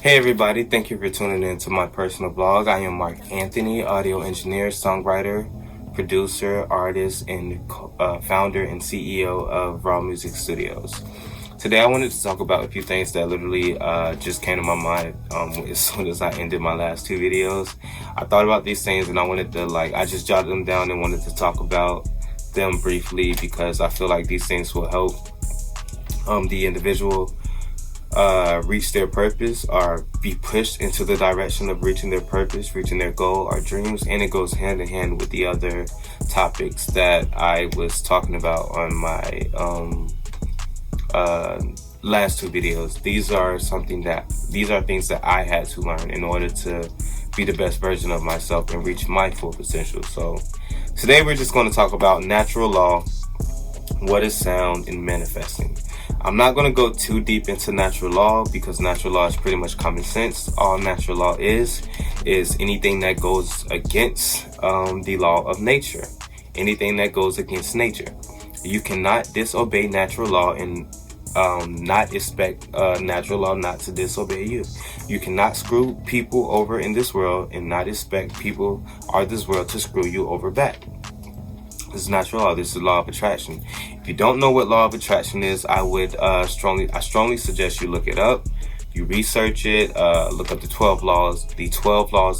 Hey everybody, thank you for tuning in to my personal blog. I am Mark Anthony, audio engineer, songwriter, producer, artist, and founder and CEO of Raw Music Studios. Today I wanted to talk about a few things that literally just came to my mind as soon as I ended my last two videos. I thought about these things and I wanted to I just jotted them down and wanted to talk about them briefly because I feel like these things will help the individual reach their purpose or be pushed into the direction of reaching their purpose, reaching their goal or dreams, and it goes hand in hand with the other topics that I was talking about on my last two videos. These are things that I had to learn in order to be the best version of myself and reach my full potential. So today we're just going to talk about natural law, what is sound, and manifesting. I'm not going to go too deep into natural law because natural law is pretty much common sense. All natural law is anything that goes against the law of nature, anything that goes against nature. You cannot disobey natural law and not expect natural law not to disobey you. You cannot screw people over in this world and not expect people or this world to screw you over back. This is natural law. This is the law of attraction. If you don't know what law of attraction is, I strongly suggest you look it up. You research it, look up the 12 laws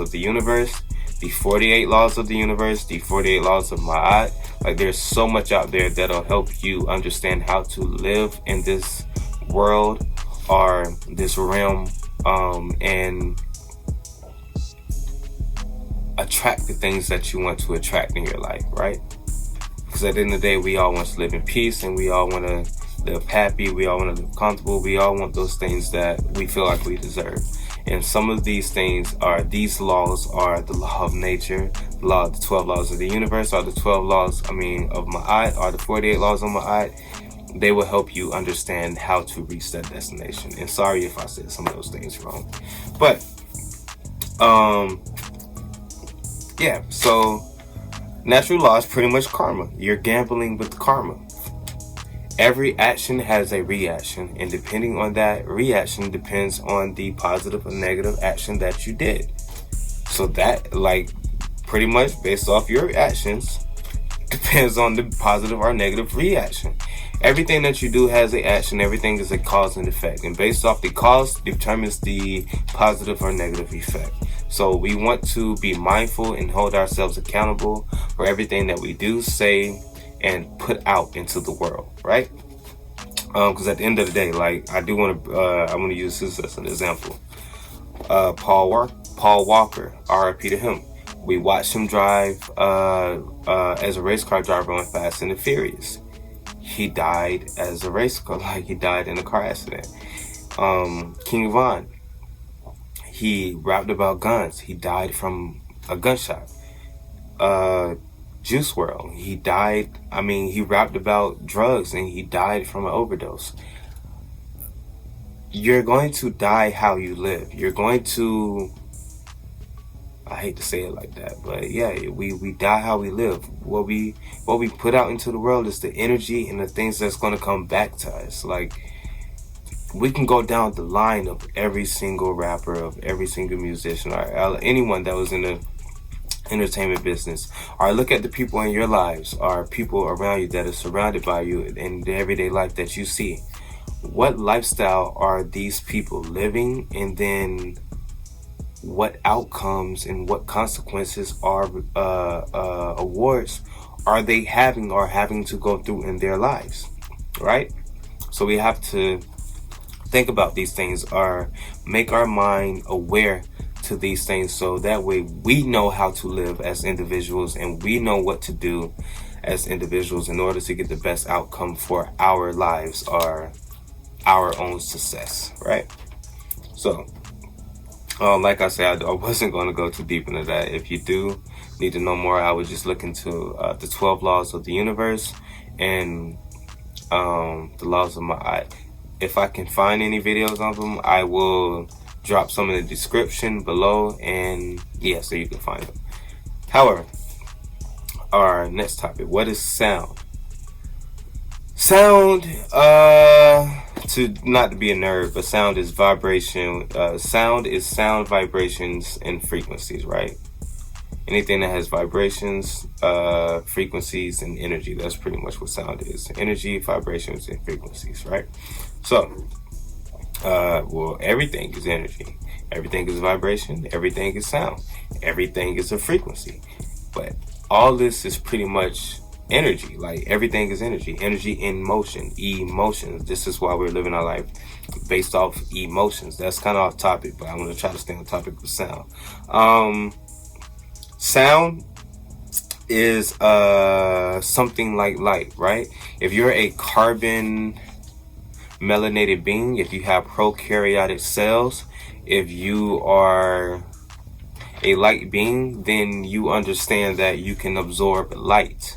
of the universe, the 48 laws of the universe, the 48 laws of Ma'at. There's so much out there that'll help you understand how to live in this world or this realm and attract the things that you want to attract in your life, right? Because at the end of the day, we all want to live in peace and we all want to live happy. We all want to live comfortable. We all want those things that we feel like we deserve. And some of these laws are the law of nature, the 12 laws of the universe, or the 12 laws, of Ma'at, or the 48 laws of Ma'at. They will help you understand how to reach that destination. And sorry if I said some of those things wrong. But, yeah, so natural law is pretty much karma. You're gambling with karma. Every action has a reaction, and depending on that reaction depends on the positive or negative action that you did. So that, pretty much based off your actions, depends on the positive or negative reaction. Everything that you do has an action. Everything is a cause and effect, and based off the cause determines the positive or negative effect. So we want to be mindful and hold ourselves accountable for everything that we do, say, and put out into the world, right? Because at the end of the day, I want to use this as an example. Paul Walker, RIP to him. We watched him drive as a race car driver on Fast and the Furious. He died as a race car, he died in a car accident. King Von, he rapped about guns. He died from a gunshot. Juice WRLD, he died. He rapped about drugs and he died from an overdose. You're going to die how you live. You're going to, I hate to say it like that, but yeah, we die how we live. What we put out into the world is the energy and the things that's going to come back to us. We can go down the line of every single rapper, of every single musician, or anyone that was in the entertainment business, or look at the people in your lives, or people around you that are surrounded by you in the everyday life that you see. What lifestyle are these people living, and then what outcomes and what consequences or awards are they having or having to go through in their lives, right? So we have to think about these things or make our mind aware to these things, so that way we know how to live as individuals and we know what to do as individuals in order to get the best outcome for our lives or our own success, right? So like I said, I wasn't going to go too deep into that. If you do need to know more, I would just look into the 12 laws of the universe and the laws of Ma'at. If I can find any videos of them, I will drop some in the description below, and yeah, so you can find them. However, our next topic, what is sound? Sound, to not to be a nerd, but sound is vibration. Sound is sound, vibrations, and frequencies, right? Anything that has vibrations, frequencies, and energy, that's pretty much what sound is. Energy, vibrations, and frequencies, right? So, well, everything is energy. Everything is vibration. Everything is sound. Everything is a frequency. But all this is pretty much energy. Like, everything is energy. Energy in motion. Emotions. This is why we're living our life based off emotions. That's kind of off topic, but I'm going to try to stay on topic with sound. Sound is something like light, right? If you're a carbon melanated being, if you have prokaryotic cells, if you are a light being, then you understand that you can absorb light,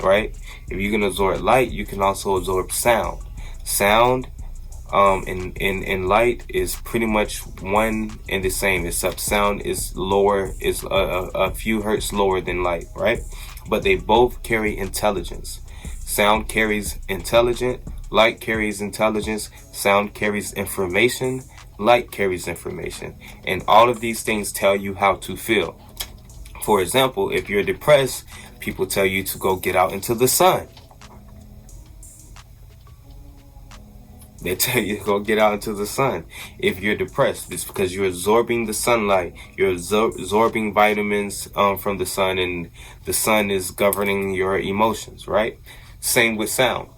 right? If you can absorb light, you can also absorb sound. Sound in light is pretty much one and the same, except sound is lower, is a few hertz lower than light, right? But they both carry intelligence. Sound carries intelligence, light carries intelligence, sound carries information, light carries information. And all of these things tell you how to feel. For example, if you're depressed, people tell you to go get out into the sun. They tell you to go get out into the sun. If you're depressed, it's because you're absorbing the sunlight. You're absorbing vitamins from the sun, and the sun is governing your emotions, right? Same with sound.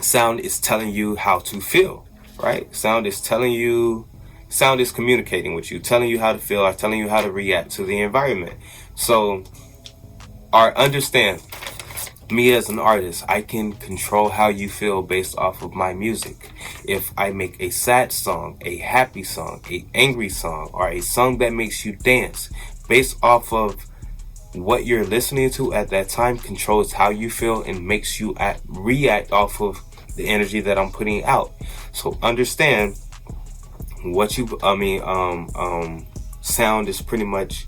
Sound is telling you how to feel, right? Sound is communicating with you, telling you how to feel, or telling you how to react to the environment. So, understand, me as an artist, I can control how you feel based off of my music. If I make a sad song, a happy song, a angry song, or a song that makes you dance, based off of what you're listening to at that time, controls how you feel and makes you react off of the energy that I'm putting out. So understand sound is pretty much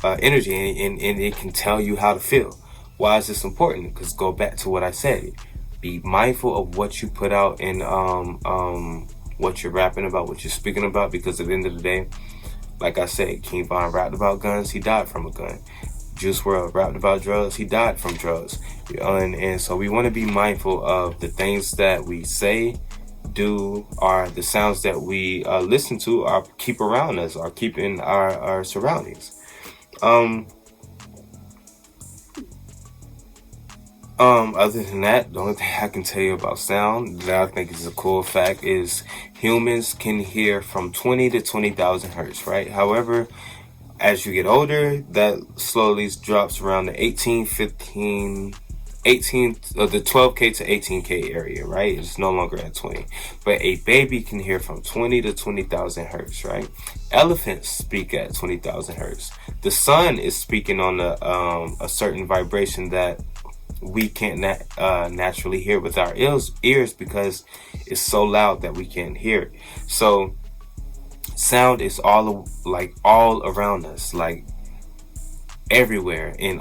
energy, and it can tell you how to feel. Why is this important? Because go back to what I said. Be mindful of what you put out and what you're rapping about, what you're speaking about, because at the end of the day, like I said, King Von rapped about guns, he died from a gun. Juice WRLD rapped about drugs, he died from drugs. And so we want to be mindful of the things that we say, do, or the sounds that we listen to, or keep around us, or keep in our surroundings. Other than that, the only thing I can tell you about sound that I think is a cool fact is humans can hear from 20 to 20,000 hertz, right? However, as you get older, that slowly drops around the the 12K to 18K area, right? It's no longer at 20. But a baby can hear from 20 to 20,000 hertz, right? Elephants speak at 20,000 hertz. The sun is speaking on a certain vibration that we can't naturally hear with our ears because it's so loud that we can't hear it. So sound is all around us, like everywhere, and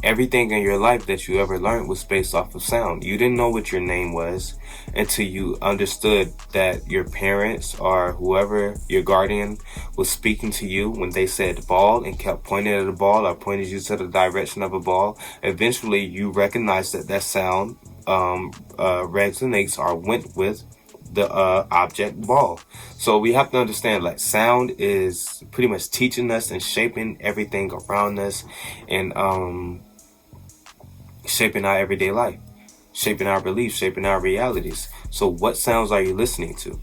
everything in your life that you ever learned was based off of sound. You didn't know what your name was until you understood that your parents or whoever, your guardian, was speaking to you when they said ball and kept pointing at a ball or pointed you to the direction of a ball. Eventually you recognized that sound resonates or went with the object ball. So we have to understand, like, sound is pretty much teaching us and shaping everything around us, and shaping our everyday life, shaping our beliefs, shaping our realities. So what sounds are you listening to?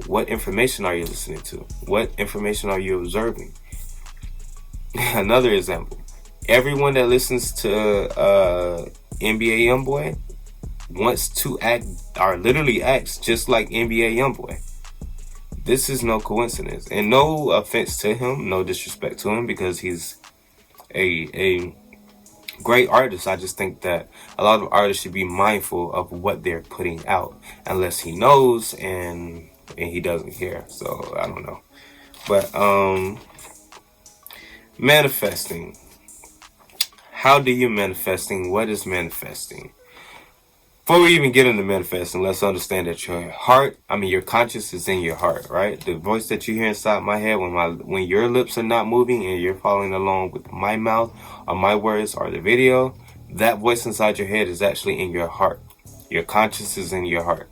What information are you listening to? What information are you observing? Another example, everyone that listens to NBA Youngboy wants to act, or literally acts, just like NBA Youngboy. This is no coincidence, and no offense to him, no disrespect to him, because he's a great artist. I just think that a lot of artists should be mindful of what they're putting out, unless he knows and he doesn't care. So I don't know, but manifesting. How do you manifesting? What is manifesting? Before we even get into manifesting, let's understand that your heart, your conscious is in your heart, right? The voice that you hear inside my head when your lips are not moving and you're following along with my mouth or my words or the video, that voice inside your head is actually in your heart. Your conscious is in your heart.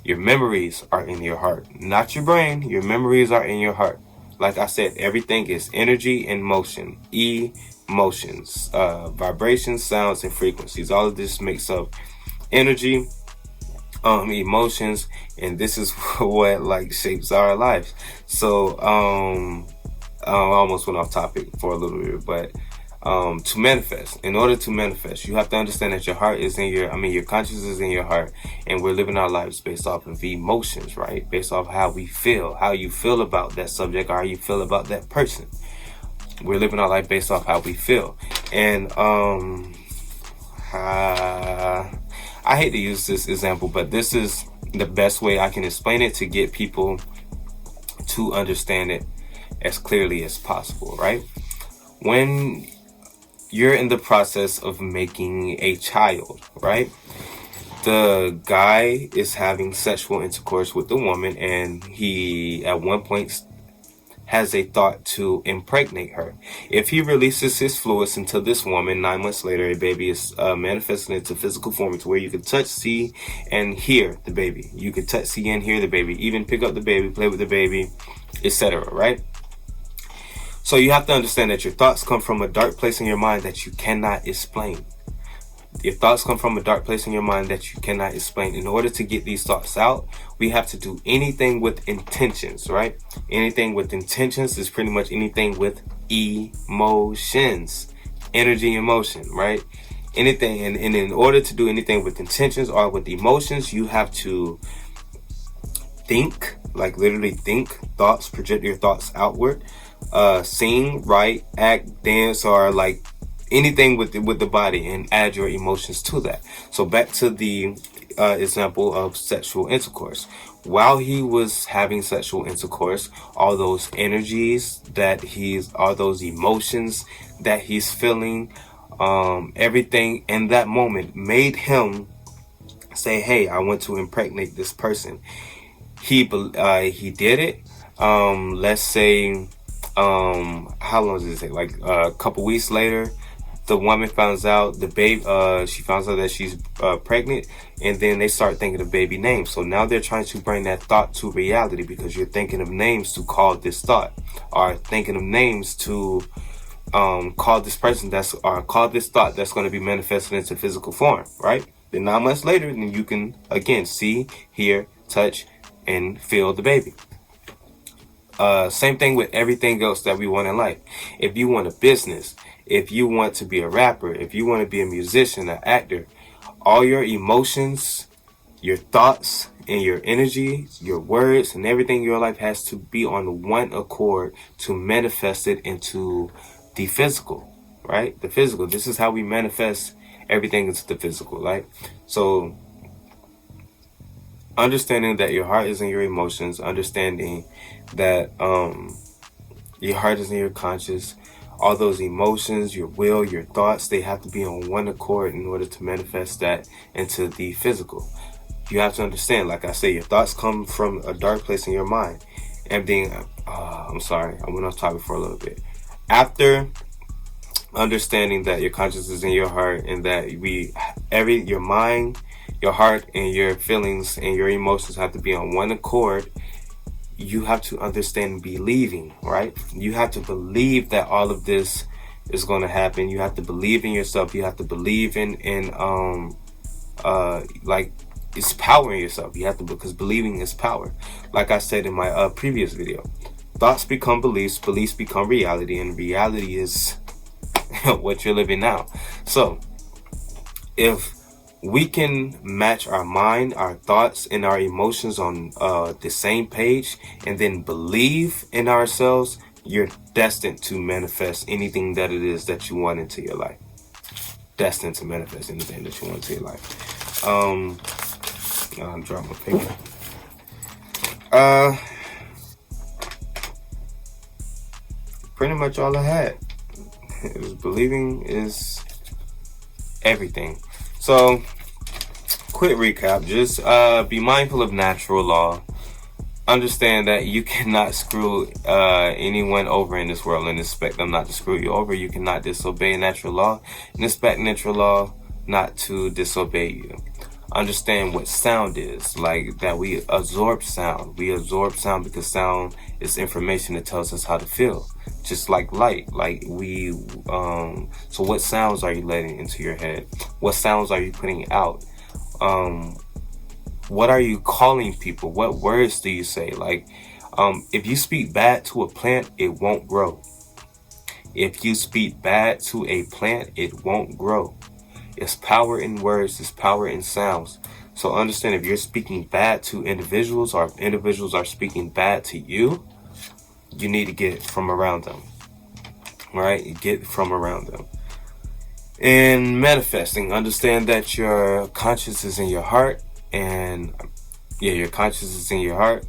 Your memories are in your heart, not your brain. Your memories are in your heart. Like I said, everything is energy and motion. Emotions, vibrations, sounds, and frequencies. All of this makes up energy, emotions, and this is what like shapes our lives. So I almost went off topic for a little bit, but to manifest, in order to manifest, you have to understand that your heart is in your consciousness is in your heart, and we're living our lives based off of emotions, right? Based off how we feel, how you feel about that subject, or how you feel about that person. We're living our life based off how we feel. And I hate to use this example, but this is the best way I can explain it to get people to understand it as clearly as possible, right? When you're in the process of making a child, right? The guy is having sexual intercourse with the woman, and he at one point has a thought to impregnate her. If he releases his fluids into this woman, 9 months later, a baby is manifesting into physical form to where you can touch, see, and hear the baby. You can touch, see, and hear the baby, even pick up the baby, play with the baby, etc., right? So you have to understand that your thoughts come from a dark place in your mind that you cannot explain. Your thoughts come from a dark place in your mind that you cannot explain. In order to get these thoughts out, we have to do anything with intentions, right? Anything with intentions is pretty much anything with emotions, energy, emotion, right? Anything, and in order to do anything with intentions or with emotions, you have to think, like literally think thoughts, project your thoughts outward, sing, write, act, dance, or like anything with the body, and add your emotions to that. So back to the example of sexual intercourse. While he was having sexual intercourse, all those energies all those emotions that he's feeling, everything in that moment made him say, hey, I want to impregnate this person. He did it. Let's say, how long does it take? Like a couple weeks later, the woman finds out she finds out that she's pregnant, and then they start thinking of baby names. So now they're trying to bring that thought to reality, because you're thinking of names to call this thought, or thinking of names to call this person call this thought that's going to be manifested into physical form, right? Then 9 months later, then you can again see, hear, touch, and feel the baby. Same thing with everything else that we want in life. If you want a business, if you want to be a rapper, if you want to be a musician, an actor, all your emotions, your thoughts, and your energy, your words, and everything in your life has to be on one accord to manifest it into the physical, right? The physical. This is how we manifest everything into the physical, right? So understanding that your heart is in your emotions, understanding that your heart is in your conscious, all those emotions, your will, your thoughts, they have to be on one accord in order to manifest that into the physical. You have to understand, like I say, your thoughts come from a dark place in your mind. Everything, I'm sorry, I went off topic for a little bit. After understanding that your conscious is in your heart, and that your mind, your heart, and your feelings and your emotions have to be on one accord, you have to understand believing, right? You have to believe that all of this is going to happen. You have to believe in yourself. You have to believe in like it's power in yourself. You have to, because believing is power. Like I said in my previous video, thoughts become beliefs, beliefs become reality, and reality is what you're living now. So if we can match our mind, our thoughts, and our emotions on the same page, and then believe in ourselves, you're destined to manifest anything that it is that you want into your life. Destined to manifest anything that you want into your life. I'll drop my paper. Pretty much all I had. It was believing is everything. So, quick recap. Just be mindful of natural law. Understand that you cannot screw anyone over in this world and expect them not to screw you over. You cannot disobey natural law and expect natural law not to disobey you. Understand what sound is, like that we absorb sound. We absorb sound because sound is information that tells us how to feel. Just like light, like so what sounds are you letting into your head? What sounds are you putting out? What are you calling people? What words do you say? Like, if you speak bad to a plant, it won't grow. If you speak bad to a plant, it won't grow. It's power in words, it's power in sounds. So understand, if you're speaking bad to individuals, or if individuals are speaking bad to you, you need to get from around them. Right? Get from around them. In manifesting, understand that your conscience is in your heart. And your conscience is in your heart,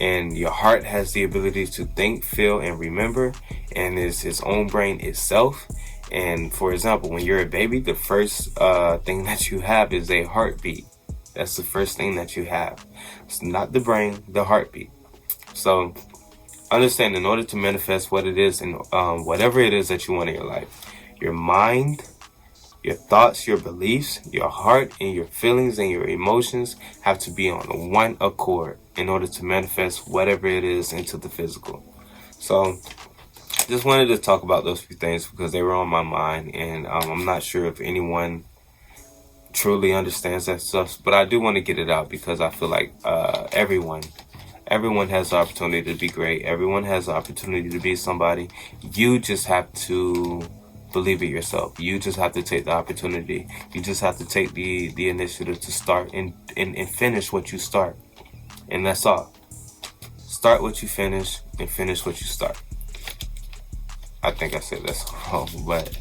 and your heart has the ability to think, feel, and remember, and is its own brain itself. And for example, when you're a baby, the first thing that you have is a heartbeat. That's the first thing that you have. It's not the brain, the heartbeat. So understand, in order to manifest what it is and whatever it is that you want in your life, your mind, your thoughts, your beliefs, your heart, and your feelings and your emotions have to be on one accord in order to manifest whatever it is into the physical. So just wanted to talk about those few things because they were on my mind, and I'm not sure if anyone truly understands that stuff, but I do want to get it out because I feel like everyone has the opportunity to be great. Everyone has the opportunity to be somebody. You just have to believe it yourself. You just have to take the opportunity. You just have to take the initiative to start and finish what you start. And that's all. Start what you finish and finish what you start. I think I said that's wrong, but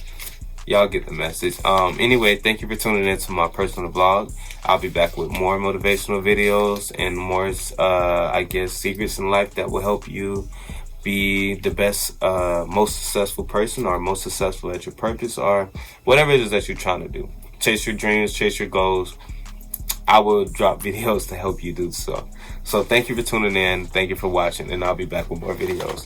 y'all get the message. Anyway, thank you for tuning into my personal vlog. I'll be back with more motivational videos and more, I guess, secrets in life that will help you be the best, most successful person, or most successful at your purpose, or whatever it is that you're trying to do. Chase your dreams, chase your goals. I will drop videos to help you do so. So thank you for tuning in. Thank you for watching, and I'll be back with more videos.